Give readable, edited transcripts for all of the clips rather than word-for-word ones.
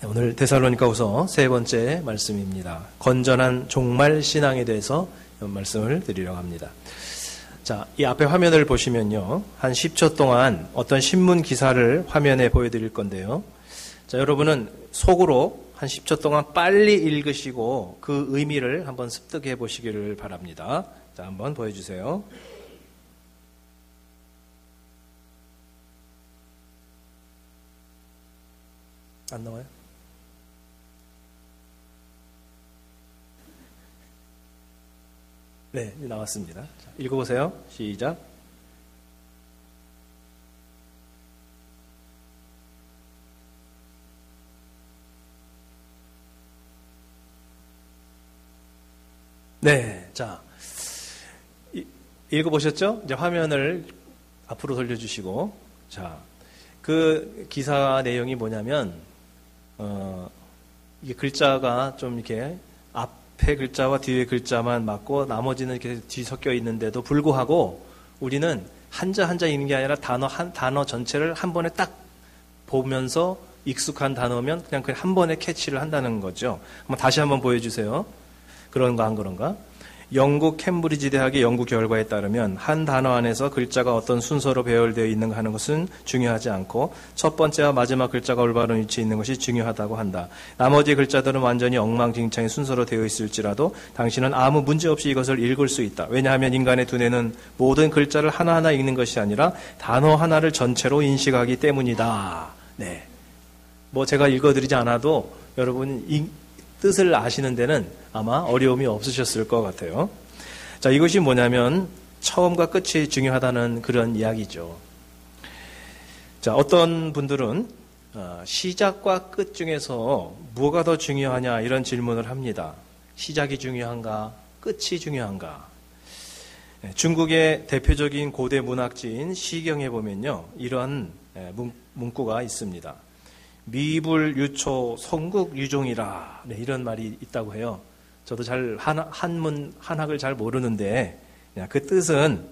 오늘 데살로니가후서 세 번째 말씀입니다. 건전한 종말 신앙에 대해서 말씀을 드리려고 합니다. 자, 이 앞에 화면을 보시면요, 한 10초 동안 어떤 신문 기사를 화면에 보여드릴 건데요. 자, 여러분은 속으로 한 10초 동안 빨리 읽으시고 그 의미를 한번 습득해 보시기를 바랍니다. 자, 한번 보여주세요. 안 나와요? 네, 나왔습니다. 자, 읽어보세요. 시작. 네, 자, 읽어보셨죠? 이제 화면을 앞으로 돌려주시고, 자, 그 기사 내용이 뭐냐면, 이게 글자가 좀 이렇게 앞에 글자와 뒤에 글자만 맞고 나머지는 이렇게 뒤섞여 있는데도 불구하고 우리는 한자 한자 읽는 게 아니라 단어 전체를 한 번에 딱 보면서 익숙한 단어면 그냥 한 번에 캐치를 한다는 거죠. 한번 다시 한번 보여주세요. 그런가 안 그런가? 영국 캠브리지 대학의 연구 결과에 따르면 한 단어 안에서 글자가 어떤 순서로 배열되어 있는가 하는 것은 중요하지 않고 첫 번째와 마지막 글자가 올바른 위치에 있는 것이 중요하다고 한다. 나머지 글자들은 완전히 엉망진창의 순서로 되어 있을지라도 당신은 아무 문제 없이 이것을 읽을 수 있다. 왜냐하면 인간의 두뇌는 모든 글자를 하나하나 읽는 것이 아니라 단어 하나를 전체로 인식하기 때문이다. 네. 뭐 제가 읽어드리지 않아도 여러분 뜻을 아시는 데는 아마 어려움이 없으셨을 것 같아요. 자, 이것이 뭐냐면 처음과 끝이 중요하다는 그런 이야기죠. 자, 어떤 분들은 시작과 끝 중에서 뭐가 더 중요하냐 이런 질문을 합니다. 시작이 중요한가? 끝이 중요한가? 중국의 대표적인 고대 문학지인 시경에 보면요, 이런 문구가 있습니다. 미불유초 성국유종이라, 네, 이런 말이 있다고 해요. 저도 잘 한학을 잘 모르는데 그 뜻은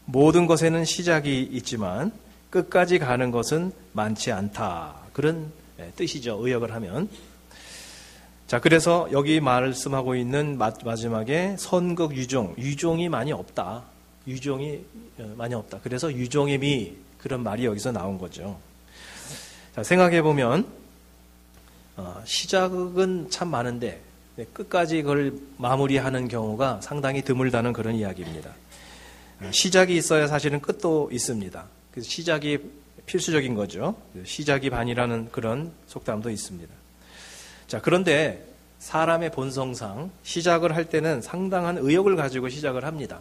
모든 것에는 시작이 있지만 끝까지 가는 것은 많지 않다, 그런 뜻이죠. 의역을 하면. 자, 그래서 여기 말씀하고 있는 마지막에 선국유종, 유종이 많이 없다. 유종이 많이 없다. 그래서 유종의 미, 그런 말이 여기서 나온 거죠. 자, 생각해보면 시작은 참 많은데 끝까지 그걸 마무리하는 경우가 상당히 드물다는 그런 이야기입니다. 시작이 있어야 사실은 끝도 있습니다. 그래서 시작이 필수적인 거죠. 시작이 반이라는 그런 속담도 있습니다. 자, 그런데 사람의 본성상 시작을 할 때는 상당한 의욕을 가지고 시작을 합니다.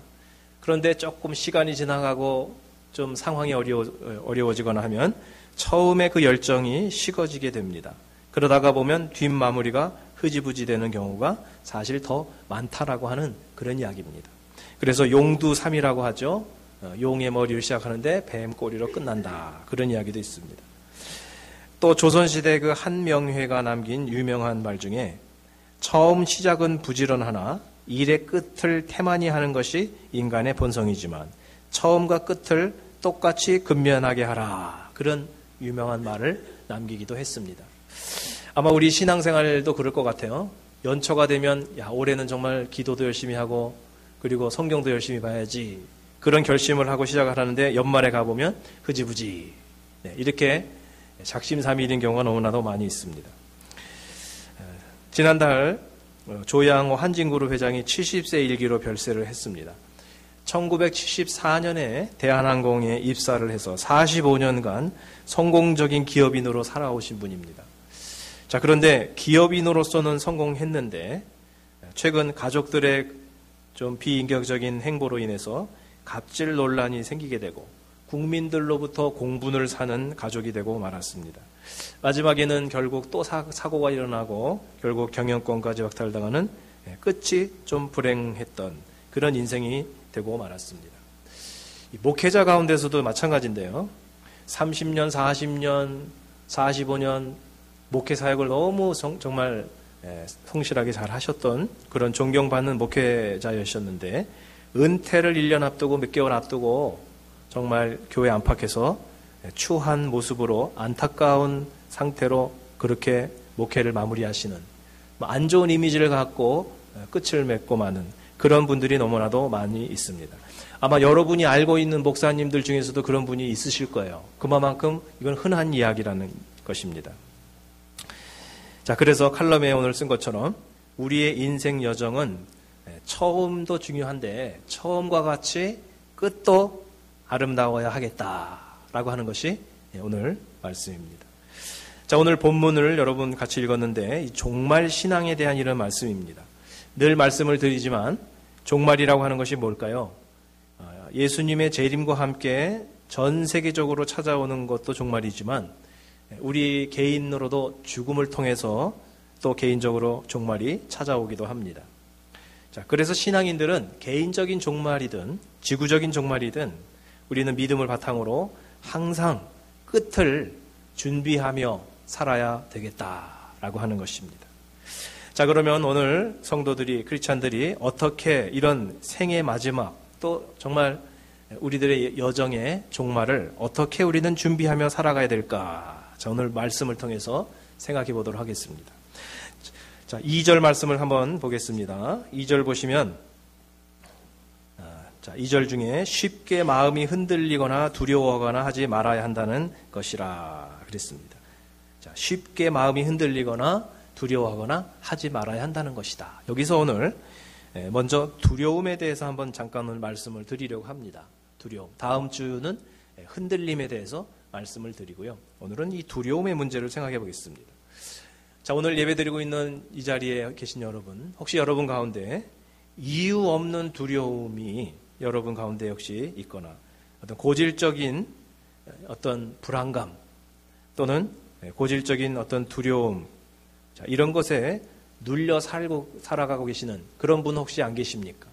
그런데 조금 시간이 지나가고 좀 상황이 어려워지거나 하면 처음에 그 열정이 식어지게 됩니다. 그러다가 보면 뒷마무리가 흐지부지 되는 경우가 사실 더 많다라고 하는 그런 이야기입니다. 그래서 용두삼이라고 하죠. 용의 머리를 시작하는데 뱀 꼬리로 끝난다, 그런 이야기도 있습니다. 또 조선시대 그 한명회가 남긴 유명한 말 중에 처음 시작은 부지런하나 일의 끝을 태만히 하는 것이 인간의 본성이지만 처음과 끝을 똑같이 근면하게 하라, 그런 유명한 말을 남기기도 했습니다. 아마 우리 신앙생활도 그럴 것 같아요. 연초가 되면 올해는 정말 기도도 열심히 하고 그리고 성경도 열심히 봐야지, 그런 결심을 하고 시작을 하는데 연말에 가보면 흐지부지, 이렇게 작심삼일인 경우가 너무나도 많이 있습니다. 지난달 조양호 한진그룹 회장이 70세 일기로 별세를 했습니다. 1974년에 대한항공에 입사를 해서 45년간 성공적인 기업인으로 살아오신 분입니다. 자, 그런데 기업인으로서는 성공했는데 최근 가족들의 좀 비인격적인 행보로 인해서 갑질 논란이 생기게 되고 국민들로부터 공분을 사는 가족이 되고 말았습니다. 마지막에는 결국 또 사고가 일어나고 결국 경영권까지 박탈당하는 끝이 좀 불행했던 그런 인생이 되고 말았습니다. 목회자 가운데서도 마찬가지인데요. 30년, 40년, 45년 목회 사역을 너무 정말 성실하게 잘 하셨던 그런 존경받는 목회자였었는데 은퇴를 1년 앞두고 몇 개월 앞두고 정말 교회 안팎에서 추한 모습으로 안타까운 상태로 그렇게 목회를 마무리하시는 안 좋은 이미지를 갖고 끝을 맺고 마는 그런 분들이 너무나도 많이 있습니다. 아마 여러분이 알고 있는 목사님들 중에서도 그런 분이 있으실 거예요. 그만큼 이건 흔한 이야기라는 것입니다. 자, 그래서 칼럼에 오늘 쓴 것처럼 우리의 인생 여정은 처음도 중요한데 처음과 같이 끝도 아름다워야 하겠다라고 하는 것이 오늘 말씀입니다. 자, 오늘 본문을 여러분 같이 읽었는데 이 종말 신앙에 대한 이런 말씀입니다. 늘 말씀을 드리지만 종말이라고 하는 것이 뭘까요? 예수님의 재림과 함께 전 세계적으로 찾아오는 것도 종말이지만 우리 개인으로도 죽음을 통해서 또 개인적으로 종말이 찾아오기도 합니다. 자, 그래서 신앙인들은 개인적인 종말이든 지구적인 종말이든 우리는 믿음을 바탕으로 항상 끝을 준비하며 살아야 되겠다라고 하는 것입니다. 자, 그러면 오늘 성도들이, 크리스찬들이 어떻게 이런 생의 마지막 또 정말 우리들의 여정의 종말을 어떻게 우리는 준비하며 살아가야 될까? 자, 오늘 말씀을 통해서 생각해 보도록 하겠습니다. 자, 2절 말씀을 한번 보겠습니다. 2절 보시면, 자, 2절 중에 쉽게 마음이 흔들리거나 두려워하거나 하지 말아야 한다는 것이라 그랬습니다. 자, 쉽게 마음이 흔들리거나 두려워하거나 하지 말아야 한다는 것이다. 여기서 오늘 먼저 두려움에 대해서 한번 잠깐 말씀을 드리려고 합니다. 두려움. 다음 주는 흔들림에 대해서 말씀을 드리고요. 오늘은 이 두려움의 문제를 생각해 보겠습니다. 자, 오늘 예배드리고 있는 이 자리에 계신 여러분, 혹시 여러분 가운데 이유 없는 두려움이 여러분 가운데 혹시 있거나 어떤 고질적인 어떤 불안감 또는 고질적인 어떤 두려움, 자, 이런 것에 눌려 살아가고 계시는 그런 분 혹시 안 계십니까?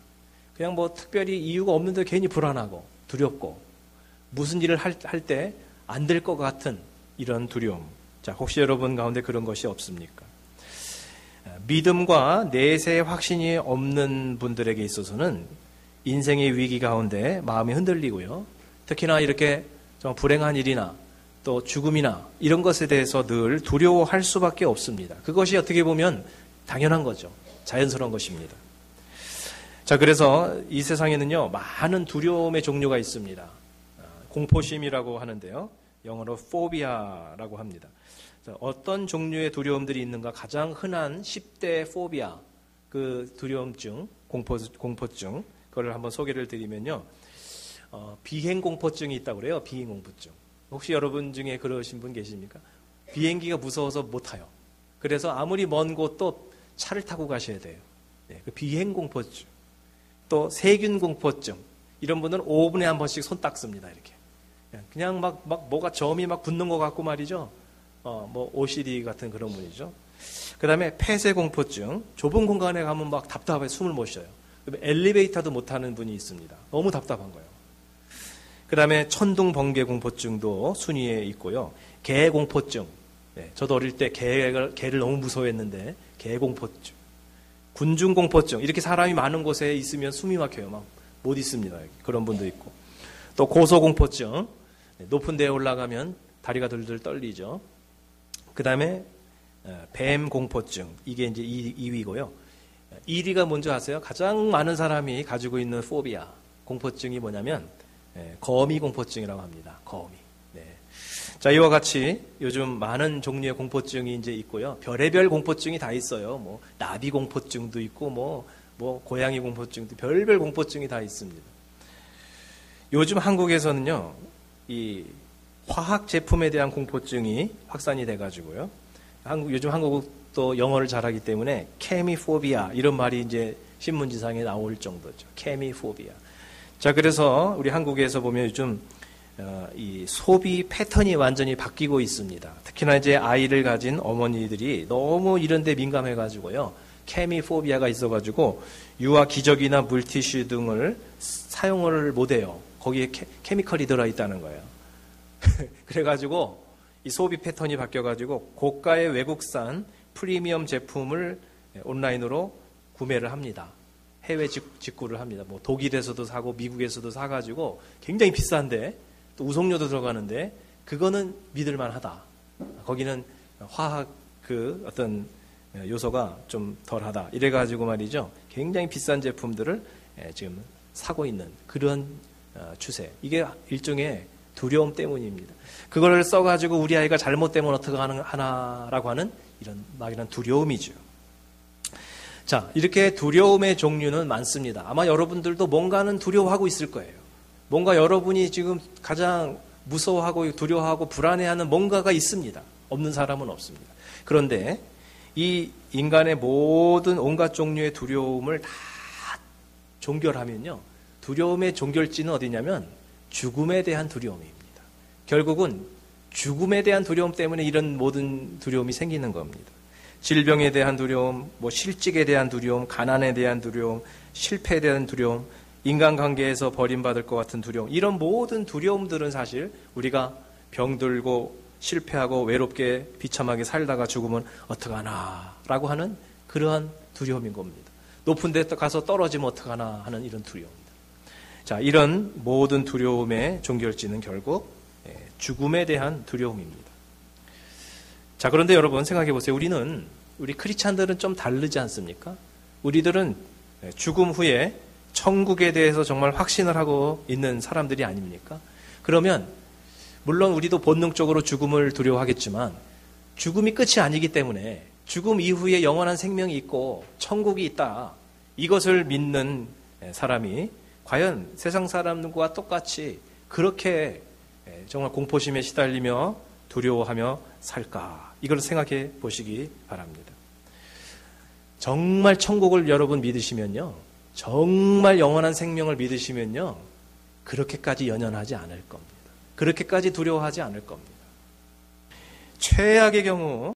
그냥 뭐 특별히 이유가 없는데 괜히 불안하고 두렵고 무슨 일을 할 때 안 될 것 같은 이런 두려움. 자, 혹시 여러분 가운데 그런 것이 없습니까? 믿음과 내세의 확신이 없는 분들에게 있어서는 인생의 위기 가운데 마음이 흔들리고요. 특히나 이렇게 좀 불행한 일이나 또 죽음이나 이런 것에 대해서 늘 두려워할 수밖에 없습니다. 그것이 어떻게 보면 당연한 거죠. 자연스러운 것입니다. 자, 그래서 이 세상에는요, 많은 두려움의 종류가 있습니다. 공포심이라고 하는데요. 영어로 포비아라고 합니다. 자, 어떤 종류의 두려움들이 있는가? 가장 흔한 10대 포비아, 그 두려움증, 공포증, 그걸 한번 소개를 드리면요. 비행공포증이 있다고 그래요. 비행공포증. 혹시 여러분 중에 그러신 분 계십니까? 비행기가 무서워서 못 타요. 그래서 아무리 먼 곳도 차를 타고 가셔야 돼요. 네, 그 비행공포증. 또 세균공포증. 이런 분들은 5분에 한 번씩 손 닦습니다. 이렇게. 그냥 막 뭐가 점이 막 붙는 것 같고 말이죠. 뭐 OCD 같은 그런 분이죠. 그 다음에 폐쇄공포증. 좁은 공간에 가면 막 답답해 숨을 못 쉬어요. 엘리베이터도 못 타는 분이 있습니다. 너무 답답한 거예요. 그 다음에 천둥번개공포증도 순위에 있고요. 개공포증. 네, 저도 어릴 때 개를 너무 무서워했는데 개공포증. 군중공포증. 이렇게 사람이 많은 곳에 있으면 숨이 막혀요. 막 못 있습니다. 그런 분도 있고. 또 고소공포증. 네, 높은 데에 올라가면 다리가 들들 떨리죠. 그 다음에 뱀공포증. 이게 이제 2위고요. 1위가 뭔지 아세요? 가장 많은 사람이 가지고 있는 포비아, 공포증이 뭐냐면 거미공포증이라고 합니다. 거미. 네. 자, 이와 같이 요즘 많은 종류의 공포증이 이제 있고요. 별의별 공포증이 다 있어요. 뭐 나비 공포증도 있고 뭐 고양이 공포증도 별별 공포증이 다 있습니다. 요즘 한국에서는요, 이 화학 제품에 대한 공포증이 확산이 돼가지고요. 요즘 한국도 영어를 잘하기 때문에 케미포비아 이런 말이 이제 신문지상에 나올 정도죠. 케미포비아. 자, 그래서 우리 한국에서 보면 요즘 이 소비 패턴이 완전히 바뀌고 있습니다. 특히나 이제 아이를 가진 어머니들이 너무 이런 데 민감해가지고요. 케미포비아가 있어가지고 유아 기저귀나 물티슈 등을 사용을 못해요. 거기에 케미컬이 들어있다는 거예요. 그래가지고 이 소비 패턴이 바뀌어가지고 고가의 외국산 프리미엄 제품을 온라인으로 구매를 합니다. 해외 직구를 합니다. 뭐 독일에서도 사고 미국에서도 사가지고 굉장히 비싼데 또 우송료도 들어가는데 그거는 믿을만하다. 거기는 화학 그 어떤 요소가 좀 덜하다. 이래가지고 말이죠. 굉장히 비싼 제품들을 지금 사고 있는 그런 추세. 이게 일종의 두려움 때문입니다. 그걸 써가지고 우리 아이가 잘못되면 어떻게 하나라고 하는 이런 막연한 두려움이죠. 자, 이렇게 두려움의 종류는 많습니다. 아마 여러분들도 뭔가는 두려워하고 있을 거예요. 뭔가 여러분이 지금 가장 무서워하고 두려워하고 불안해하는 뭔가가 있습니다. 없는 사람은 없습니다. 그런데 이 인간의 모든 온갖 종류의 두려움을 다 종결하면요. 두려움의 종결지는 어디냐면 죽음에 대한 두려움입니다. 결국은 죽음에 대한 두려움 때문에 이런 모든 두려움이 생기는 겁니다. 질병에 대한 두려움, 실직에 대한 두려움, 가난에 대한 두려움, 실패에 대한 두려움, 인간관계에서 버림받을 것 같은 두려움, 이런 모든 두려움들은 사실 우리가 병들고 실패하고 외롭게 비참하게 살다가 죽으면 어떡하나라고 하는 그러한 두려움인 겁니다. 높은 데 가서 떨어지면 어떡하나 하는 이런 두려움입니다. 자, 이런 모든 두려움의 종결지는 결국 죽음에 대한 두려움입니다. 자, 그런데 여러분 생각해 보세요. 우리 크리스찬들은 좀 다르지 않습니까? 우리들은 죽음 후에 천국에 대해서 정말 확신을 하고 있는 사람들이 아닙니까? 그러면 물론 우리도 본능적으로 죽음을 두려워하겠지만 죽음이 끝이 아니기 때문에 죽음 이후에 영원한 생명이 있고 천국이 있다. 이것을 믿는 사람이 과연 세상 사람과 똑같이 그렇게 정말 공포심에 시달리며 두려워하며 살까? 이걸 생각해 보시기 바랍니다. 정말 천국을 여러분 믿으시면요. 정말 영원한 생명을 믿으시면요. 그렇게까지 연연하지 않을 겁니다. 그렇게까지 두려워하지 않을 겁니다. 최악의 경우